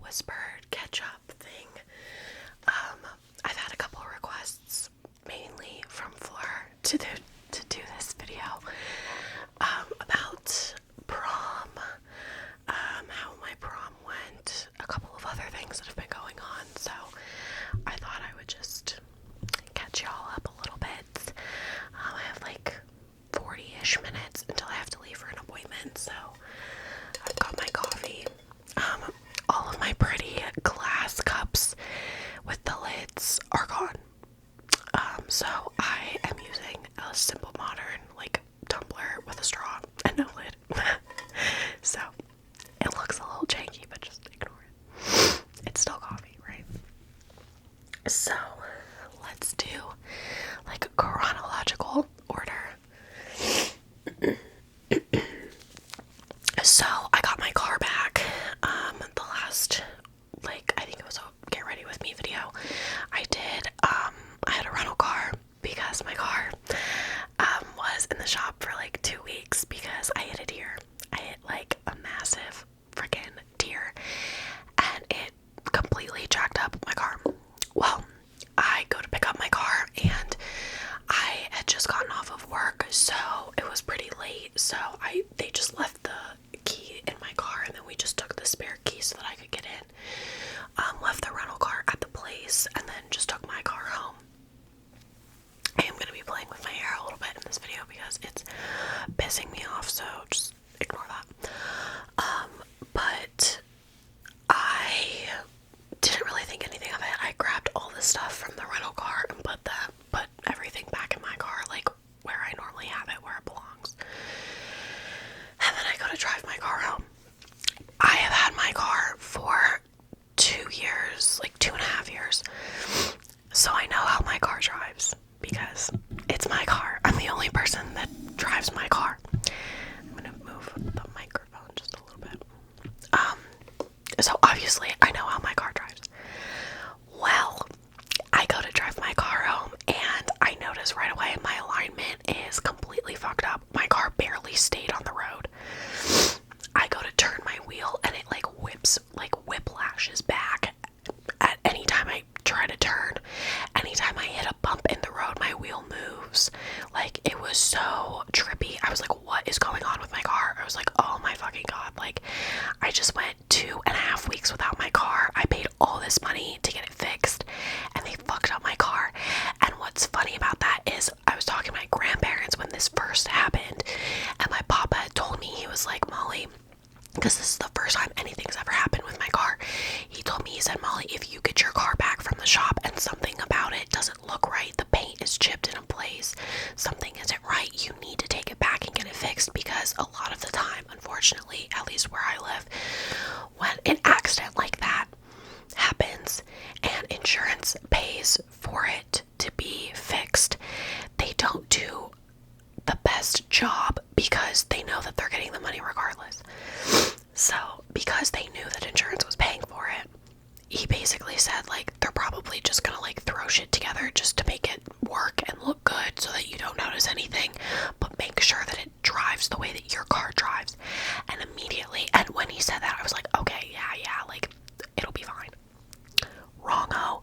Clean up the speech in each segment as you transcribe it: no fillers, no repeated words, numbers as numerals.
whispered catch-up thing. I've had a couple of requests, mainly from Fleur, to do this video about prom, how my prom went, a couple of other things that have been going on, so I thought I would just catch y'all up a little bit. I have like 40-ish minutes until I have to leave for an appointment, so I've got my coffee. All of my pretty glass cups with the lids are gone. So I am using a simple modern like tumbler with a straw and no lid. So it looks a little janky, but just ignore it. It's still coffee, right? So let's do like a chronological order. So I got my car back. The last, like, I think it was a get ready with me video I did. I had a rental car because my car was in the shop for like 2 weeks because I hit a deer. I hit like a massive freaking deer and it completely jacked up my car. Well, I go to pick up my car and I had just gotten off of work, so it was pretty late, so they just left the key in my car and then we just took the spare key so that I could get in. Left the rental car at the place and then just took my car home. I am going to be playing with my hair a little bit in this video because it's pissing me off, so just ignore that. But I didn't really think anything of it. I grabbed all the stuff from the rental car and put everything back in my car, like where I normally have it, where it belongs. And then I go to drive my car home. I have had my car for 2 years, like 2.5 years. So I know how my car drives because it's my car. I'm the only person that drives my car. I'm gonna move the microphone just a little bit. So obviously I know how my car drives. Well, I go to drive my car home and I notice right away my alignment is completely fucked up. My car barely stayed on the road. I go to turn my wheel and it like whiplashes back at any time I try to turn. Anytime I hit a bump in the road, my wheel moves. Like, it was so trippy. I was like, what is going on with my car? I was like, oh my fucking god. Like, I just went 2.5 weeks without my car. I paid all this money to get it fixed and they fucked up my car. And what's funny about that is I was talking to my grandparents when this first happened and my papa had told me, he was like, Molly, because this is the first time anything's ever happened with my car. He told me, he said, Molly, if you get your car back from the shop and something about it doesn't look right, the paint is chipped in a place, something isn't right, you need to take it back and get it fixed, because a lot of the time, unfortunately, at least where I live, when an accident like that happens and insurance pays for it to be fixed, they don't do the best job because they know that they're getting the money regardless. So because they knew that insurance was paying for it, he basically said like they're probably just gonna like throw shit together just to make it work and look good so that you don't notice anything, but make sure that it drives the way that your car drives. And immediately, and when he said that, I was like, okay, yeah, like it'll be fine. Wrong-o.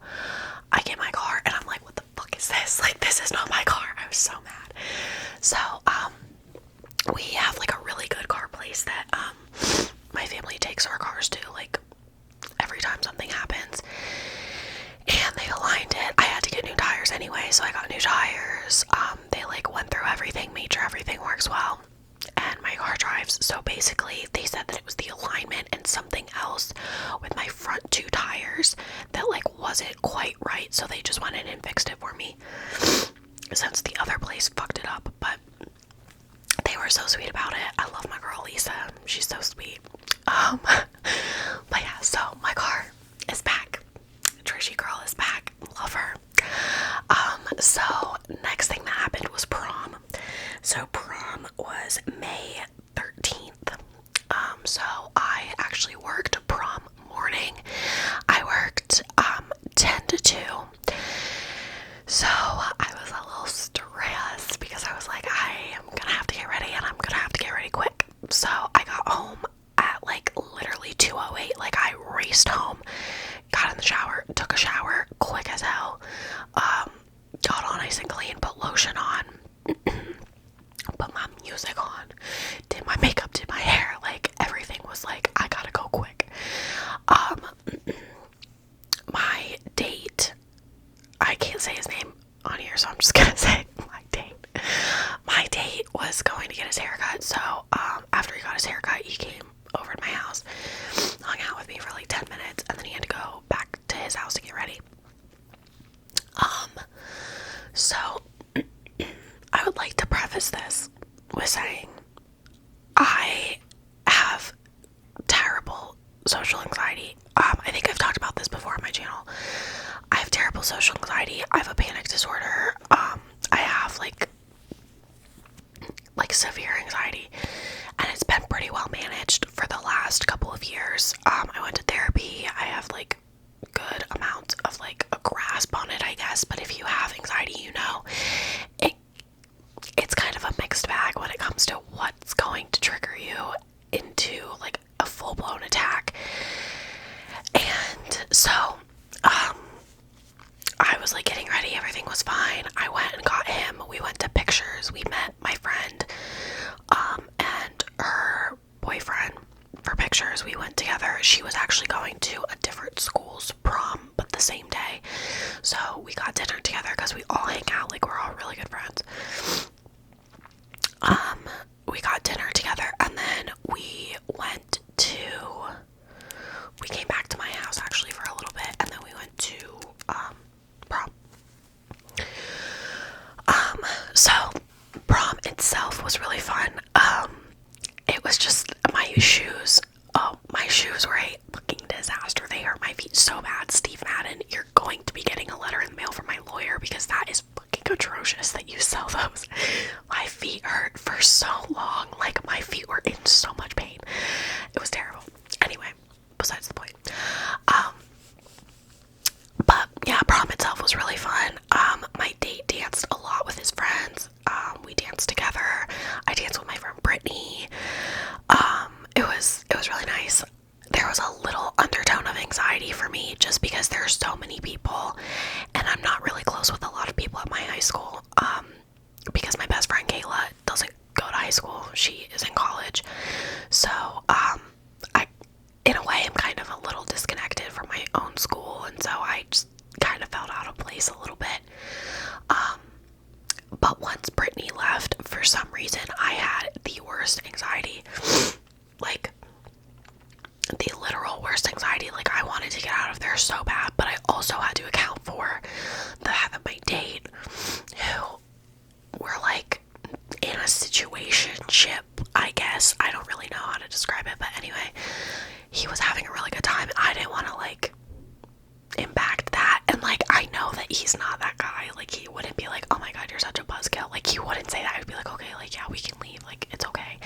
I get my car and I'm like, what the fuck is this? Like, this is not my car. I was so mad. So, we have like a really good car place that, my family takes our cars to, like, every time something happens. And they aligned it. I had to get new tires anyway, so I got new tires. They like went through everything, made sure everything works well. And my car drives. So basically, they said that it was the alignment and something else with my front 2 tires that like wasn't quite right. So they just went in and fixed it for me, since the other place fucked it up. But they were so sweet about it. I love my girl Lisa. She's so sweet. But yeah, so my car is back. Trishy girl is back. Love her. So next thing that happened was prom. So prom was May 13th. So I actually worked prom morning. I worked 10 to 2. So I was a little stressed because I was like, I am gonna have to get ready and I'm gonna have to get ready quick. So I got home at like literally 2:08. Like I raced home lotion on, put my music on, did my makeup, did my hair, like everything was like, I gotta go quick. My date, I can't say his name on here, so I'm just gonna say my date was going to get his haircut. So after he got his haircut, he came over to my house, hung out with me for like 10 minutes, and then he had to go back to his house to get ready. So I would like to preface this with saying I have terrible social anxiety. I think I've talked about this before on my channel. I have terrible social anxiety. I have a panic disorder. I have like severe anxiety, and it's been pretty well managed for the last couple of years. I went to therapy. I have like good amount of like a grasp on it, I guess. But if you have anxiety, you know, it's kind of a mixed bag when it comes to what's going to trigger you into like a full-blown attack. And so I was like getting ready, everything was fine. I went and got him. We went to pictures. We met my friend and her boyfriend for pictures. We went together. She was actually going to a different school's prom, but the same day. So we got dinner together because we all hang out, like we're all really good friends. We got dinner together, and then we came back to my house actually for a little bit, and then we went to prom. So prom itself was really fun. It was just my shoes. Oh, my shoes were a fucking disaster. They hurt my feet so bad. Steve Madden, you're going to be getting a letter in the mail from my lawyer because that is fucking atrocious that you sell those. My feet hurt for so long. Like, my feet were in so much pain. It was terrible. Anyway, besides the point. But yeah, prom itself was really fun. My date danced a lot with his friends. We danced together. I danced with my friend Brittany. It was really nice. There was a little undertone of anxiety for me just because there's so many people, and I'm not really close with a lot of people at my high school. Because my best friend Kayla doesn't go to high school. She is in college. So, I, in a way, am kind of a little disconnected from my own school, and so I just kind of felt out of place a little bit. But once Brittany left, for some reason, I had the worst anxiety. Like, the literal worst anxiety. Like, I wanted to get out of there so bad, but I also had to account for the fact that my date, who were like in a situationship, I guess. I don't really know how to describe it, but anyway, he was having a really good time, and I didn't want to like impact that. And like, I know that he's not that guy. Like, he wouldn't be like, oh my god, you're such a buzzkill. Like, he wouldn't say that. I'd be like, okay, like, yeah, we can leave, like, it's okay.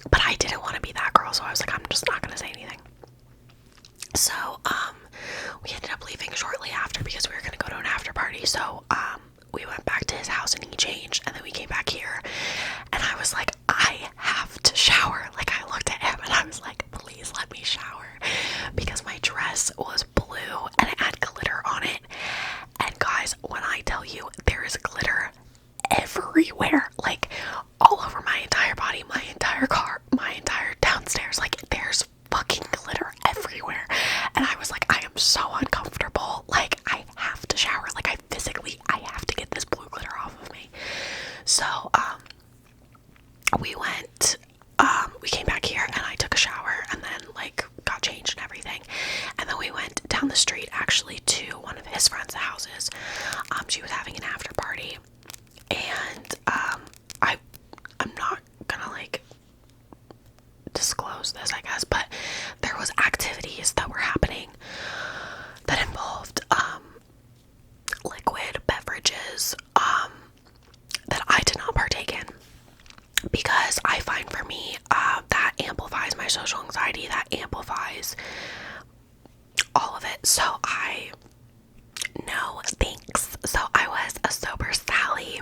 But I didn't want to be that girl, so I was like, I'm just not gonna say anything. So we ended up leaving shortly after because we were gonna go to an after party. So we went back to his house and he changed, and then we came back here, and I was like, I have to shower. Like, I looked at him and I was like, please let me shower, because my dress was blue and it had glitter on it. And guys, when I tell you, there is glitter everywhere, like all over my entire body, my entire car, my entire downstairs, like there's fucking glitter everywhere. And I was like, I am so uncomfortable, like I have to shower, like I have to get this blue glitter off of me. So we came back here and I took a shower and then like got changed and everything, and then we went down the street actually to one of his friends' houses. She was having an after party, and I'm not gonna like disclose this, I guess, but there was activities that were happening that involved liquid beverages that I did not partake in, because I find for me that amplifies my social anxiety, that amplifies all of it. So no thanks. So I was a sober Sally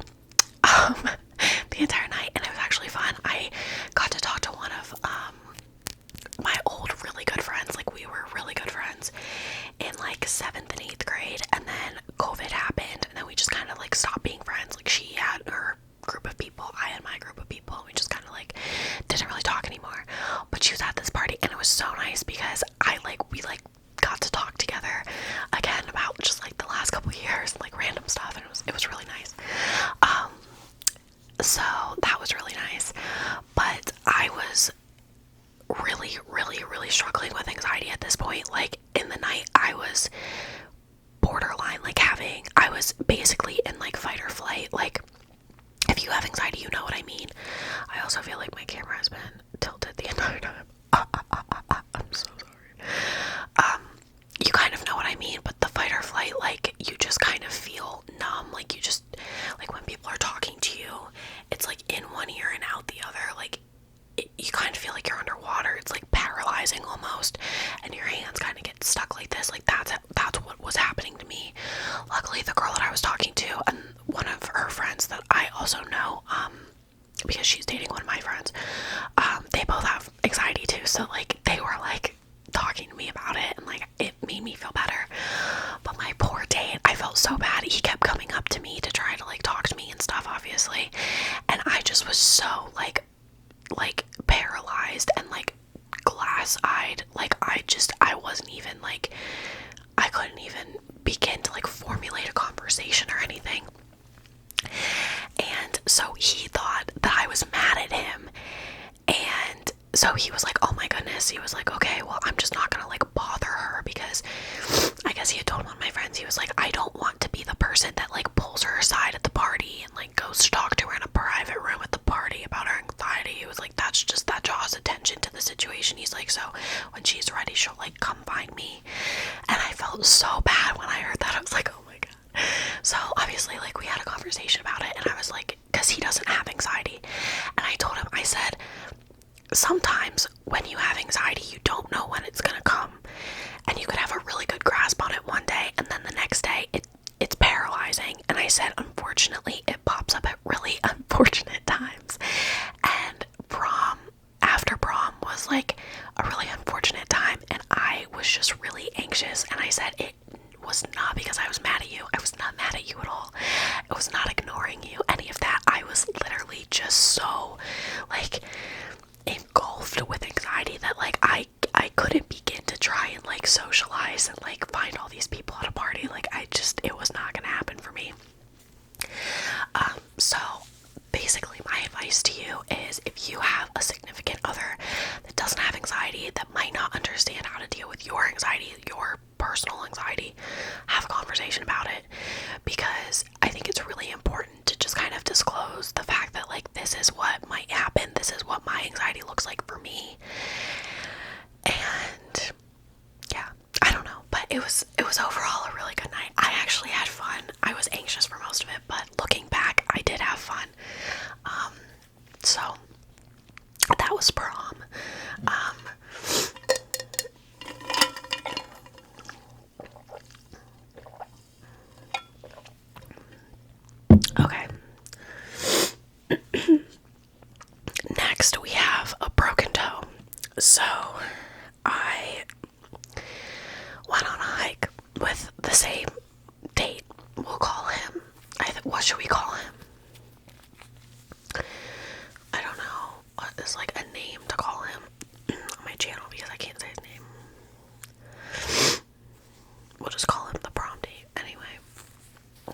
the entire night, and it was actually fun. I got to talk to one of my old really good friends. Like, we were really good friends in like 7th and 8th grade, and then COVID happened, and then we just kind of like stopped being friends. Like, she so he was like, oh my goodness, he was like, okay, well, I'm just not gonna like bother her, because I guess he had told one of my friends, he was like, I don't want to be the person that like pulls her aside at the party and like goes to talk to her in a private room at the party about her anxiety. He was like, that draws attention to the situation. He's like, so when she's ready, she'll like come find me. And I felt so bad when I heard that. I was like, oh my god. So obviously, like, we had a conversation about it, and I was like, because he doesn't have anxiety, and I told him, I said, sometimes when you have anxiety, you don't know when it's gonna come, and you could have a really good grasp on it one day, and then the next day it's paralyzing. And I said, unfortunately, it pops up at really unfortunate times, and after prom was like a really unfortunate time, and I was just really anxious. And I said, it was not because I was mad at you. I was not mad at you at all. I was not ignoring you, any of that. I was literally just so like engulfed with anxiety that like I couldn't begin to try and like socialize and like find all these people at a party. Like, it was not gonna happen for me. So basically my advice to you is, if you have a significant other that doesn't have anxiety, that might not understand how to deal with your anxiety, your personal anxiety, have a conversation about it, because I think it's really important to just kind of disclose the fact that like, this is what might happen, this is what my anxiety looks like for me. And yeah, I don't know, but it was overall a really good night. I actually had fun. I was anxious for most of it, but looking back, I did have fun. So that was prom. Okay. Next, we have a broken toe. So I went on a hike with the same date. We'll call him. What should we call him? I don't know what is like a name to call him on my channel, because I can't say his name. We'll just call him the prom date. Anyway,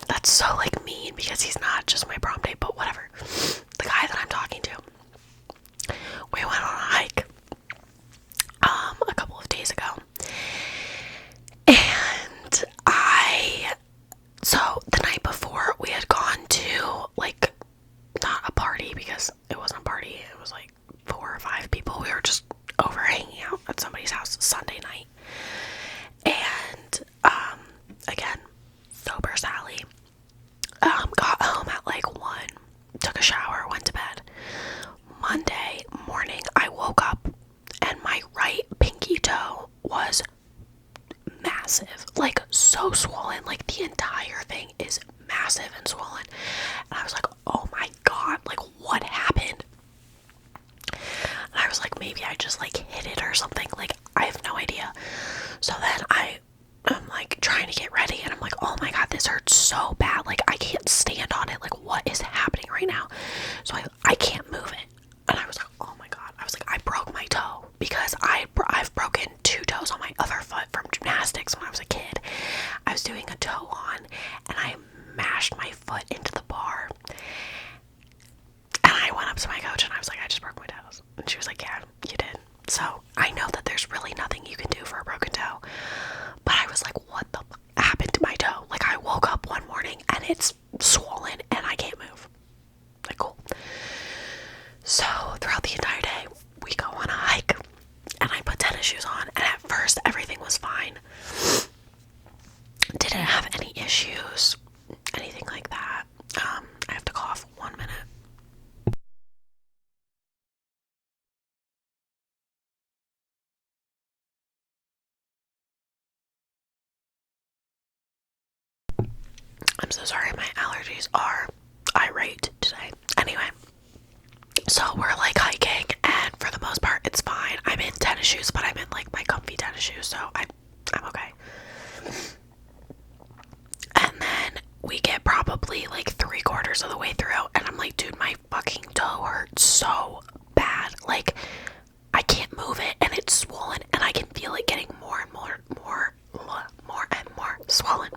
that's so like mean, because he's not just my prom date, but whatever. The guy that I'm talking to. We went on a hike a couple of days ago, and so the night before, we had gone to like, not a party, because it wasn't a party, it was like 4 or 5 people. We were just over hanging out at somebody's house Sunday night, and again, sober Sally, got home at like 1, took a shower, went to bed. Monday morning, I woke up and my right pinky toe was massive, like so swollen, like the entire thing is massive and swollen. And I was like, oh my god, like what happened? And I was like, maybe I just like hit it or something, like I have no idea. So then I'm like trying to get ready, and I'm like, oh my god, this hurts so bad, like I can't stand on it, like what is happening right now? So I can't move it. And I was like, oh my god, I was like, I broke my toe, because I've broken 2 toes on my other foot from gymnastics when I was a kid. I was doing a toe on, and I mashed my foot into the bar, and I went up to my coach and I was like, I just broke my toes. And she was like, yeah, you did. So I know that there's really nothing you can do for a broken toe, but I was like, what the happened to my toe? Like, I woke up one morning and it's swollen and I can't move. Like, cool. So throughout the entire day, we go on a hike, and I put tennis shoes on, and at first everything was fine. Didn't have any issues, anything like that. I have to cough 1 minute. I'm so sorry, my allergies are irate today. Anyway, so we're like hiking, and for the most part it's fine. I'm in tennis shoes, but I'm in like my comfy tennis shoes, so I'm okay. And then we get probably like 3/4 of the way through, and I'm like, dude, my fucking toe hurts so bad, like I can't move it, and it's swollen, and I can feel it getting more and more swollen.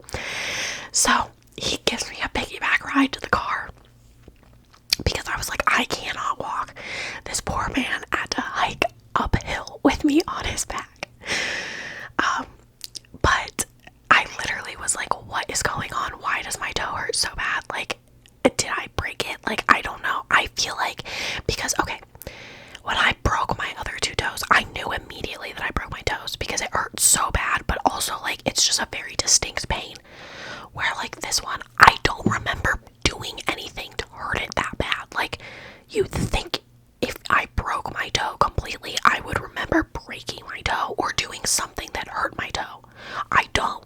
So he gives me a piggyback ride to the car, because I was like, I cannot walk. This poor man had to hike is going on? Why does my toe hurt so bad? Like, did I break it? Like, I don't know. I feel like, because, okay, when I broke my other two toes, I knew immediately that I broke my toes because it hurt so bad, but also, like, it's just a very distinct pain. Where, like, this one, I don't remember doing anything to hurt it that bad. Like, you'd think if I broke my toe completely, I would remember breaking my toe or doing something that hurt my toe. I don't.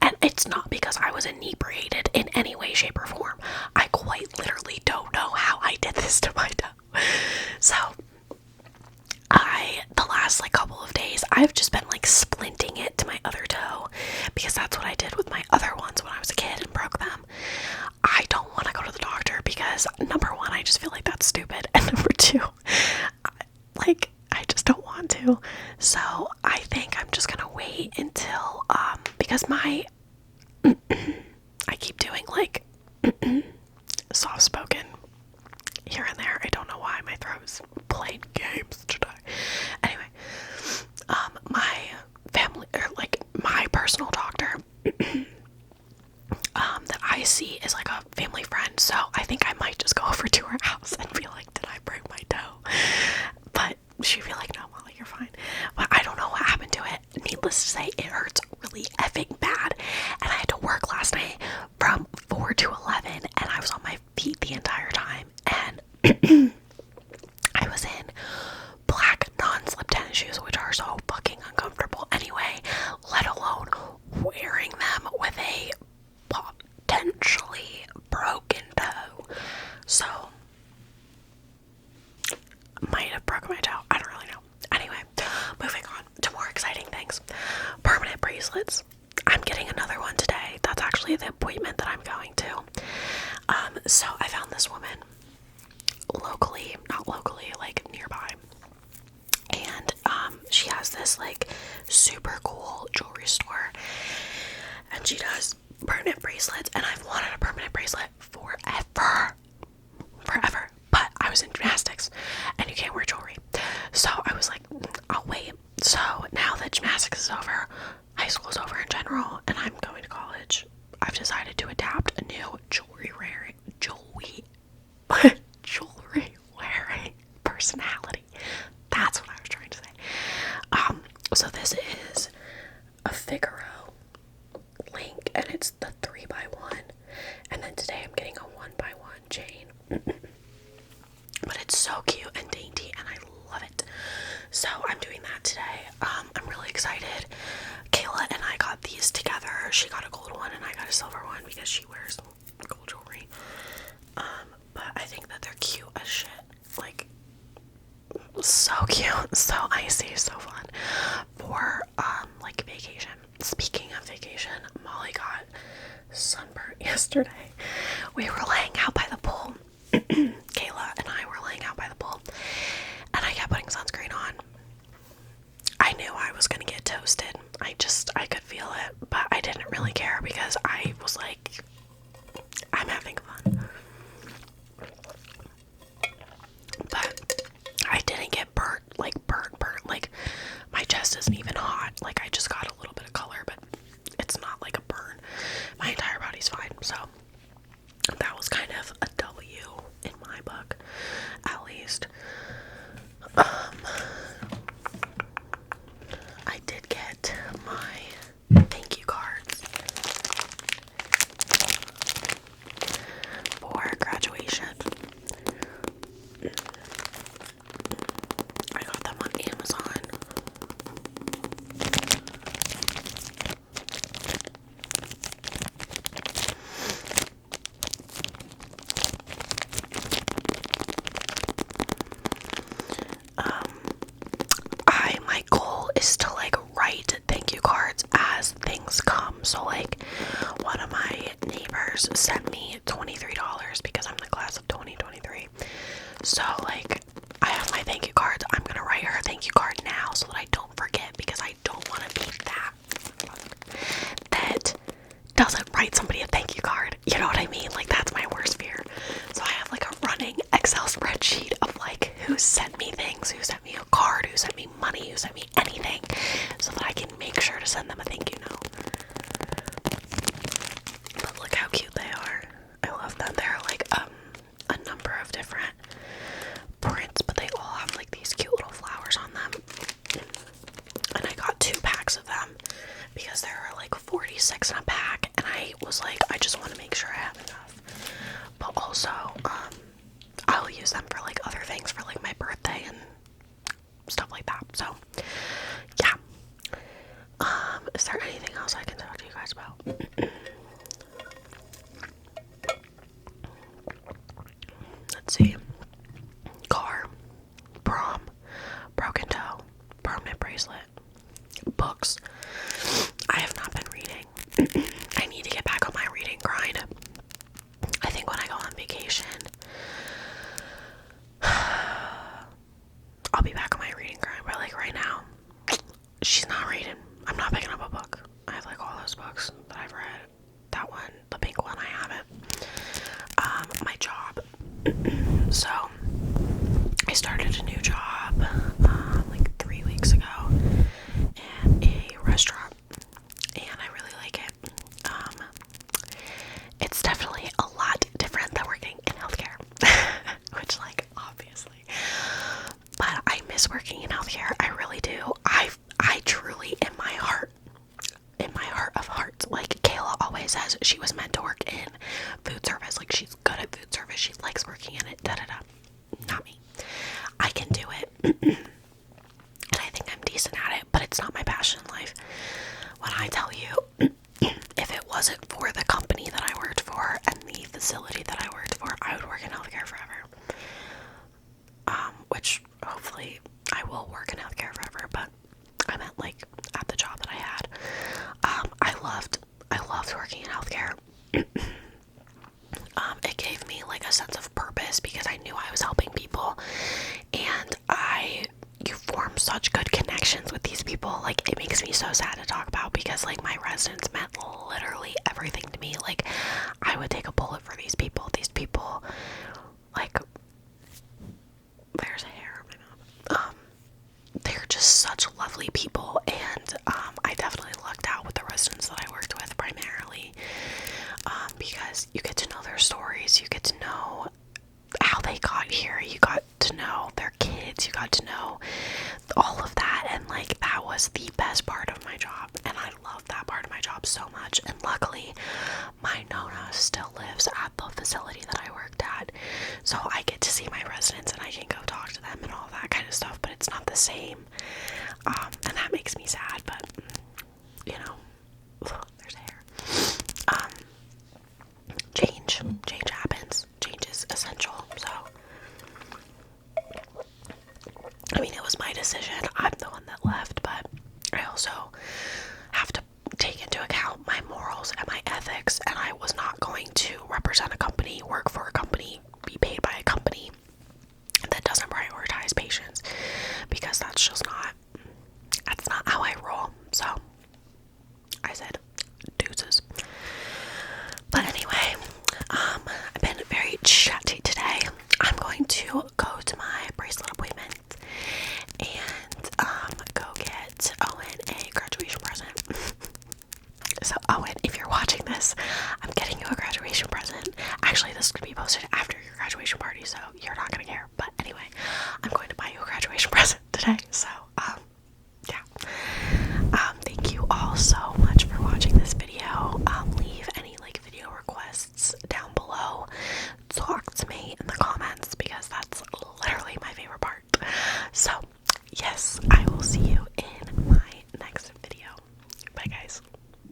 And it's not because I was inebriated in any way, shape, or form. I quite literally don't know how I did this to my toe. So, the last, like, couple of days, I've just been, like, splinting it to my other toe because that's what I did with my other ones when I was a kid and broke them. I don't want to go to the doctor because, number one, I just feel like that's stupid, and number two, like, I just don't want to. So I think I'm just gonna wait until, because my, I keep doing, like, soft-spoken here and there. I don't know why my throat is playing games today. Anyway, my family, or like my personal doctor, that I see is like a family friend, so I think I might just go over to her house and be like, did I break my toe? But she'd be like, no, Molly, you're fine. But I don't know what happened to it. Needless to say, it hurts really effing bad, and I had to work last night from 4 to 11, and I was on my feet the entire time, and I was in black non-slip tennis shoes, which are so fucking uncomfortable anyway, let alone wearing them with a potentially broken toe. So, might have broken my toe. I don't really know. Anyway, moving on to more exciting things. Permanent bracelets. I'm getting another one today. That's actually the appointment that I'm going to. So I found this woman not locally, like nearby. And she has this like super cool jewelry store. And she does permanent bracelets, and I've wanted a permanent bracelet forever. But I was in gymnastics and you can't wear jewelry. So I was like, I'll wait. So now that gymnastics is over, high school is over in general, and I'm going to college, I've decided to adapt a new jewelry wearing personality. That's what I was trying to say. So this is a Figaro link, and it's the 3x1, and then today I'm getting a 1x1 chain. But it's so cute and dainty, and I love it. So I'm doing that today. I'm really excited. Kayla and I got these together. She got a gold one and I got a silver one because she wears gold jewelry. But I think that they're cute as shit. Like, so cute, so icy, so fun. For like vacation. Speaking of vacation, Molly got sunburn yesterday. We were laying out by the pool. Kayla and I were laying out by the pool, and I kept putting sunscreen on. I knew I was gonna get toasted. I could feel it, but I didn't really care because I was like, I'm having fun. But I didn't get burnt. Like, my chest isn't even hot. Like, I just got a little bit of color, but it's not like a burn. My entire body's fine, so that was kind of a W in my book, at least. I did get my thank you cards for graduation. I got them on Amazon. My goal is to like write thank you cards as things come. So like one of my neighbors sent me $23 because I'm the class of 2023. So like I have my thank you cards. I'm gonna write her a thank you card now so that I don't forget, because I don't want to be that doesn't write somebody a thank you card. You know what I mean? Like, that's my worst fear. So I have like a running Excel spreadsheet of like who sent me things, who sent me a card, who sent me money, who sent me anything, so that I can make sure to send them a thank you note. because there are like 46 in a pack, and I was like, I just want to make sure I have enough. But also, I'll use them for like other things, for like my birthday and stuff like that. So yeah. Is there anything else I can talk to you guys about? Let's see. Car, prom, broken toe, permanent bracelet, books. I have not been reading. I need to get back on my reading grind. I think when I go on vacation, I'll be back on my reading grind. But like right now, she's not reading. I'm not picking up a book. I have like all those books that I've read. That one, the pink one, I haven't. My job. So I started a new job like 3 weeks ago at a restaurant, and I really like it. It's definitely a lot different than working in healthcare, which, like, obviously, but I miss working in healthcare. I really do. I truly, in my heart of hearts, like Kayla always says, she was meant to work in food service. Like, she's good at food service. She likes working in it. Da da da. Not me. I can do it, and I think I'm decent at it, but it's not my passion in life. When I tell you, if it wasn't for the company that I worked for and the facility that I worked for, I would work in healthcare forever. Which hopefully I will work in healthcare forever, but I meant like at the job that I had. I loved working in healthcare. It gave me like a sense of purpose because I knew I was helping people, and you form such good connections with these people. Like, it makes me so sad to talk about because like my residents meant literally everything to me. Like, I would take a bullet for these people. These people, like, there's a hair in my mouth. They're just such lovely people, and I definitely lucked out with the residents that I worked with primarily, because you get to know their stories, you get to know how they got here, you got to know their kids, you got to know all of that, and like that was the best part of my job, and I love that part of my job so much. And luckily my Nona still lives at the facility that I worked at, so I get to see my residents and I can go talk to them and all that kind of stuff, but it's not the same, and that makes me sad, but you know, there's hair. Change happens. Change is essential. So, I mean, it was my decision. I'm the one that left, but I also have to take into account my morals and my ethics, and I was not going to represent a company, work for a company, be paid by a company that doesn't prioritize patients, because that's not how I roll. So I said deuces. But anyway, I've been very chatty today. I'm going to go to my bracelet appointment and go get Owen a graduation present. So Owen, if you're watching this, I'm getting you a graduation present. Actually, this is going to be posted after your graduation party, so you're not going to care. But anyway, I'm going to buy you a graduation present today. So, yeah. Thank you all so much for watching this video. Leave any like video requests